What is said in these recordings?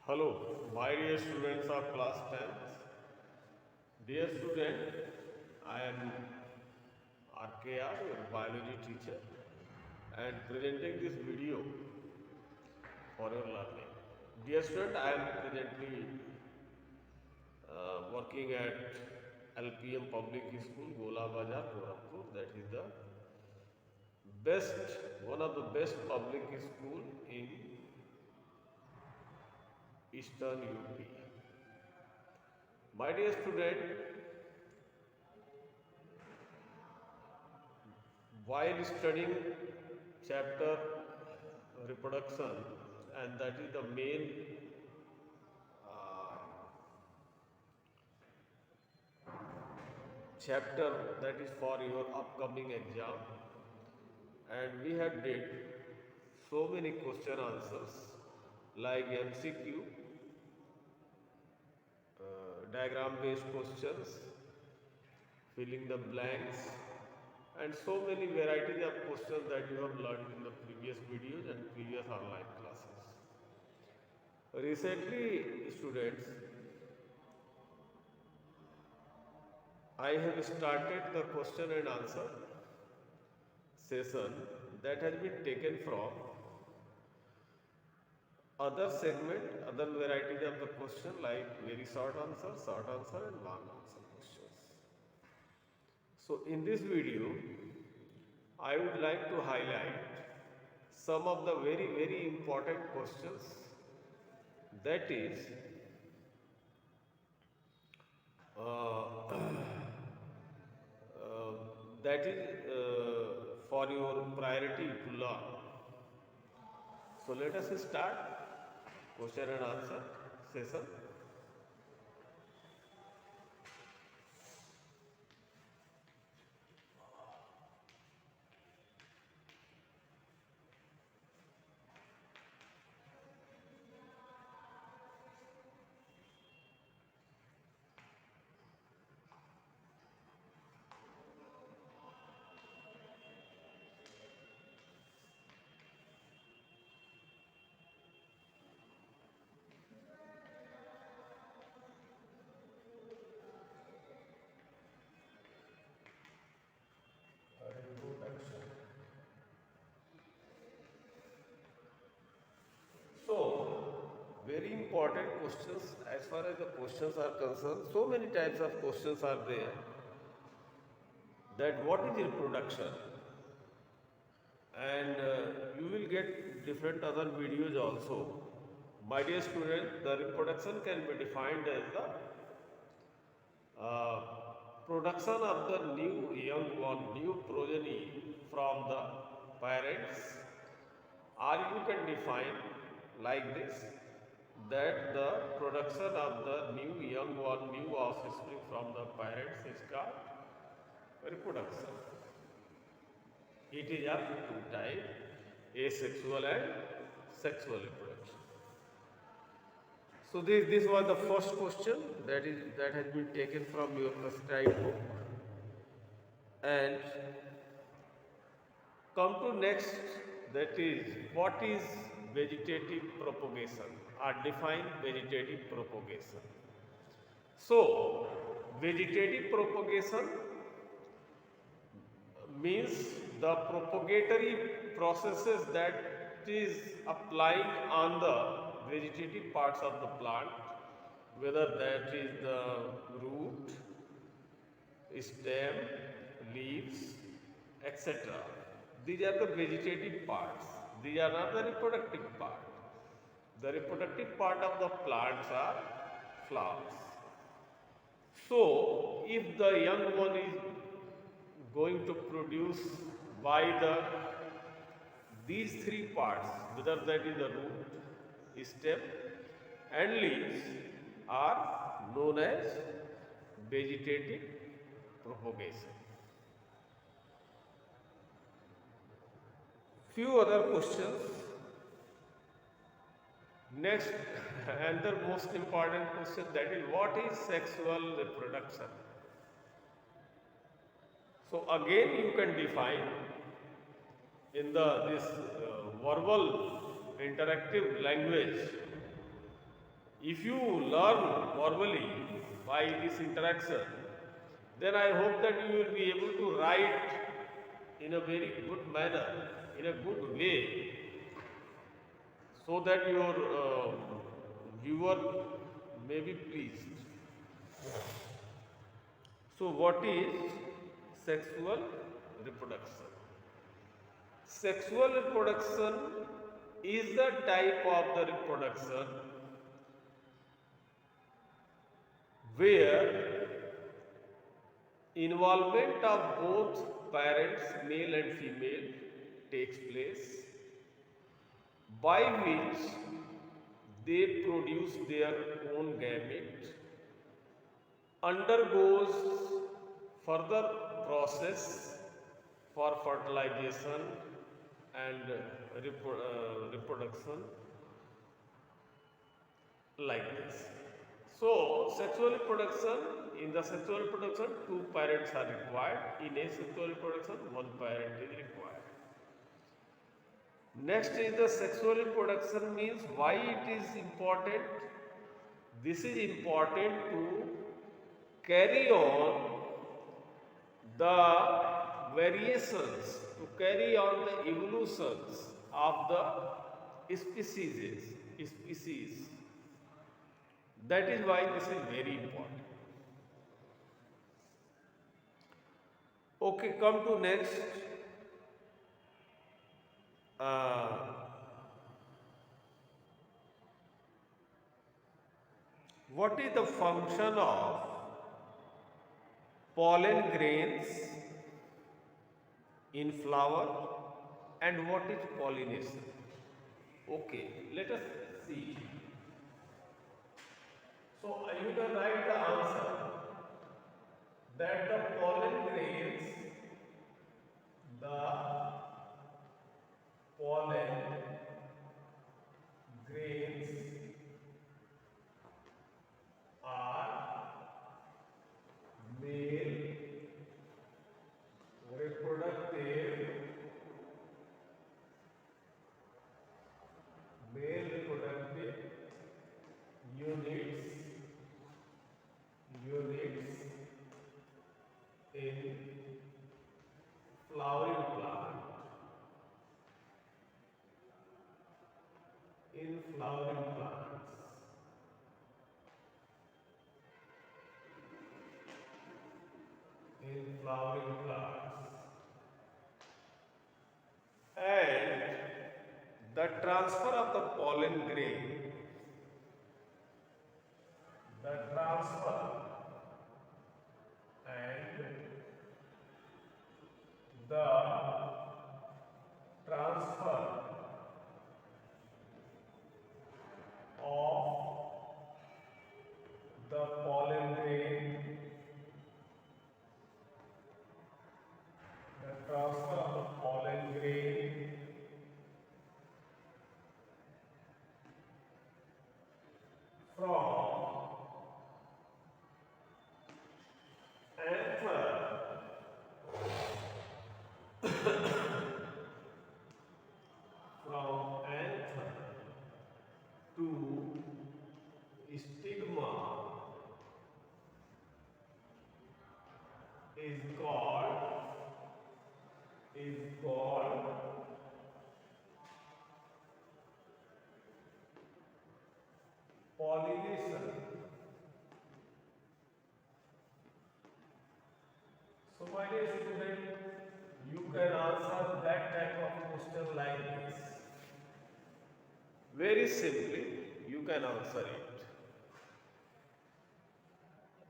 Hello, my dear students of class 10th. Dear student, I am RKR, your biology teacher, and presenting this video for your learning. Dear student, I am presently working at LPM Public School, Gola Bazar, Gorakhpur. That is the one of the best public school in Eastern UP. My dear student, while studying chapter reproduction, and that is the main chapter that is for your upcoming exam, and we have did so many question answers like MCQ, diagram based questions, filling the blanks, and so many varieties of questions that you have learned in the previous videos and previous online classes. Recently, students, I have started the question and answer session that has been taken from other segment, other varieties of the question like very short answer and long answer questions. So in this video, I would like to highlight some of the very important questions, that is uh, uh, for your priority to learn. So let us start question and answer session. So, very important questions as far as the questions are concerned. So many types of questions are there. That what is reproduction? And you will get different other videos also. My dear student, the reproduction can be defined as the production of the new young one, new progeny from the parents, or you can define like this, that the production of the new young one, new offspring from the parents is called reproduction. It is of two types, asexual and sexual reproduction. So this was the first question that has been taken from your prescribed book. And come to next, that is what is vegetative propagation, or define vegetative propagation. So vegetative propagation means the propagatory processes that is applying on the vegetative parts of the plant, whether that is the root, stem, leaves, etc. These are the vegetative parts. These are not the reproductive part. The reproductive part of the plants are flowers. So, if the young one is going to produce by these three parts, whether that is the root, stem, and leaves, are known as vegetative propagation. Few other questions. Next, another most important question, that is what is sexual reproduction? So again you can define in this verbal interactive language If you learn verbally by this interaction, then I hope that you will be able to write in a very good manner, in a good way, so that your viewer may be pleased. So, what is sexual reproduction? Sexual reproduction is the type of the reproduction where involvement of both parents, male and female, takes place, by which they produce their own gamete, undergoes further process for fertilization and reproduction, like this. So, sexual reproduction, in the sexual reproduction, two parents are required. In asexual reproduction, one parent is required. Next is the sexual reproduction means why it is important. This is important to carry on the variations, to carry on the evolutions of the species. That is why this is very important. Okay, come to next. What is the function of pollen grains in flower and what is pollination? Okay, let us see. So you can write the answer that the pollen grains, the pollen grains are male reproductive units in flowering plant, in flowering plants. In flowering plants. And the transfer of the pollen grain, the transfer and the transfer of the pollen grain, the transfer of the pollen grain from anther to stigma is called pollination. So my dear student, you can answer that type of question like this. Very simply, you can answer it.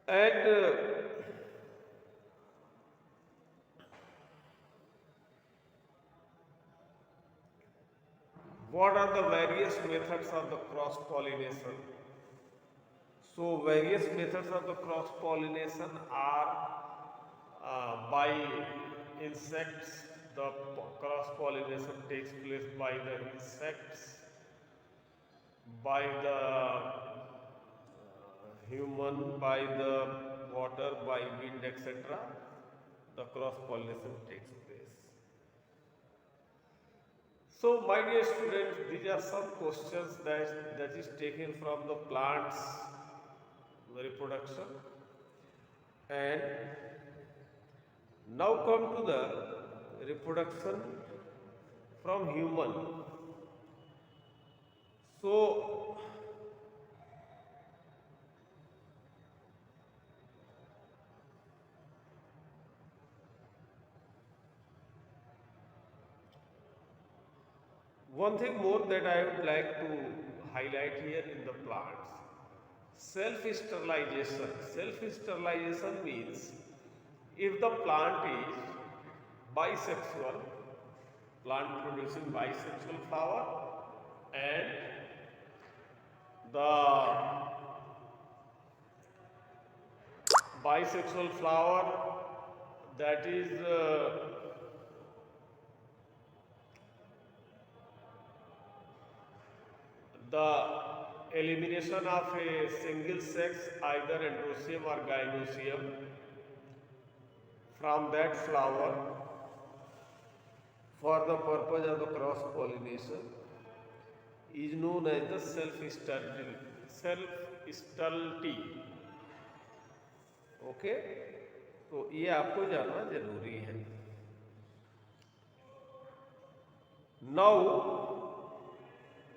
And what are the various methods of the cross pollination? So, various methods of the cross pollination are by insects. The cross pollination takes place by the insects, by the human, by the water, by wind, etc. The cross pollination takes place. So, my dear students, these are some questions that is taken from the plants reproduction. And now come to the reproduction from human. So, one thing more that I would like to highlight here in the plants, self-sterilization. Self-sterilization means if the plant is bisexual, plant producing bisexual flower, and the bisexual flower that is the elimination of a single sex, either androecium or gynoecium, from that flower for the purpose of the cross pollination is known as the self-sterility. Okay, तो ये आपको जानना जरूरी है. Now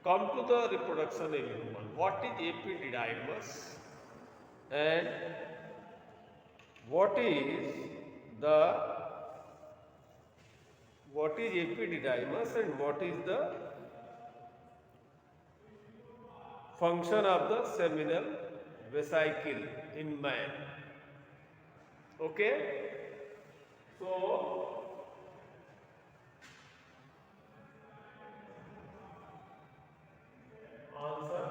come to the reproduction in human. What is epididymis and what is epididymis and what is the function of the seminal vesicle in man? Okay, so answer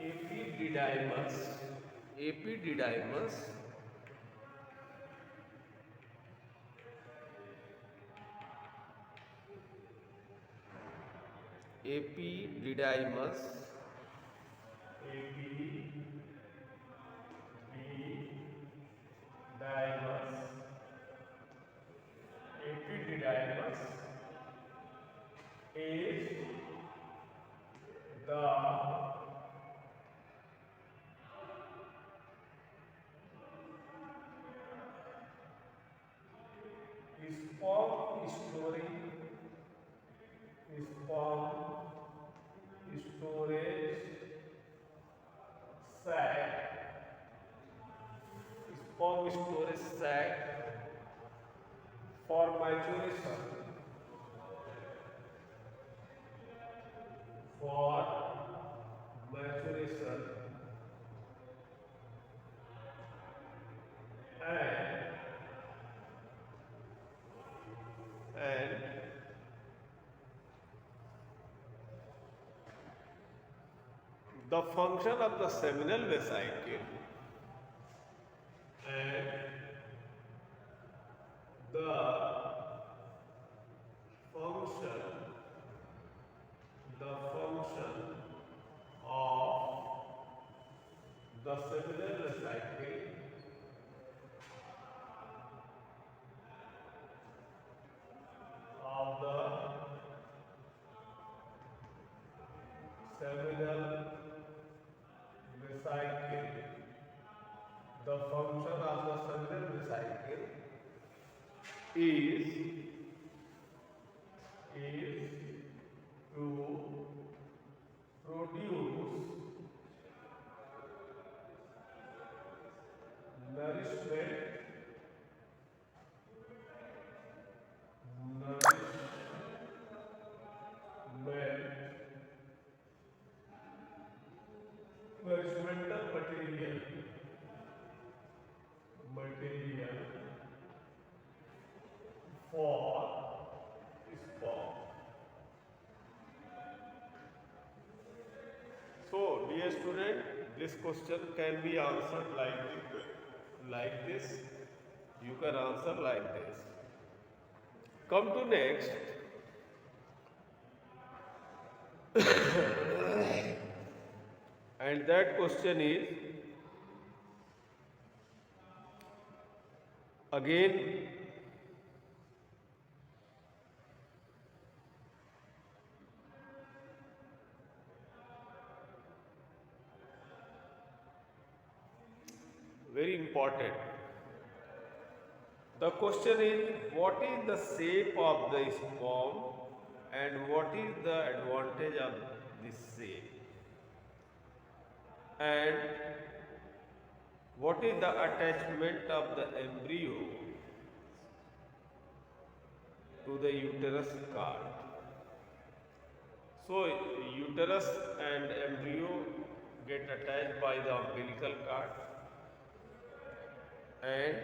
epididymis. Epididymis epididymis epididymis is the sperm storage sac for maturation and the function of the seminal vesicle and the function of the seminal vesicle of the seminal vesicle, the function of the seminal vesicle is to produce nourishment nourishmental material for sperm. So, dear student, this question can be answered like this. You can answer like this. Come to next. And that question is again very important. The question is, what is the shape of the sperm and what is the advantage of this shape? And what is the attachment of the embryo to the uterus cord? So, uterus and embryo get attached by the umbilical cord, and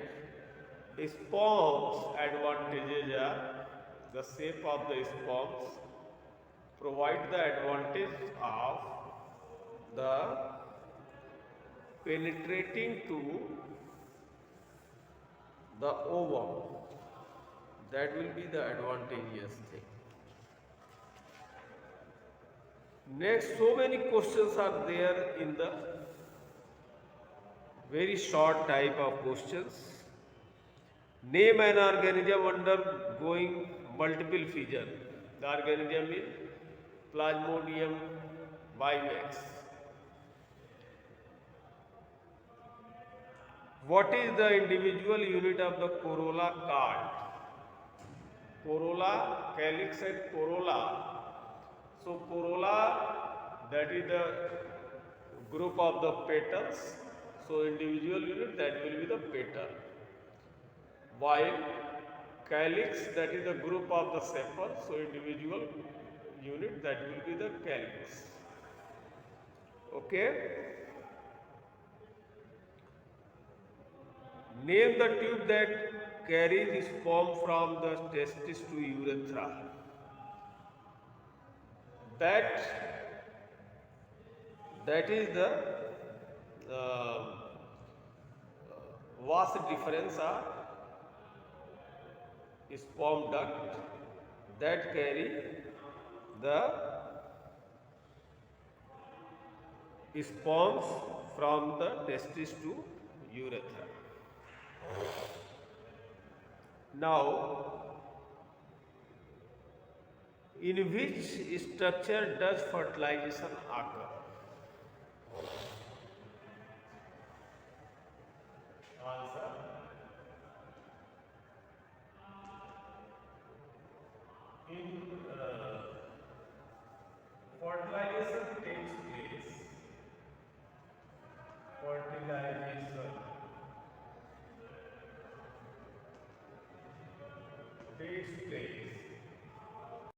sperms advantages are the shape of the sperms provide the advantage of the penetrating to the ovum. That will be the advantageous thing. Next, so many questions are there in the very short type of questions. Name an organism undergoing multiple fission. The organism is Plasmodium vivax. What is the individual unit of the corolla card? Corolla, calyx and corolla. So corolla, that is the group of the petals. So individual unit, that will be the petal. While calyx, that is the group of the sepals. So individual unit, that will be the calyx. Okay. Name the tube that carries sperm from the testis to urethra. That is the uh, vast difference of sperm duct that carry the sperms from the testis to urethra. Now, in which structure does fertilization occur? Answer. In fertilization takes place. Fertilization takes place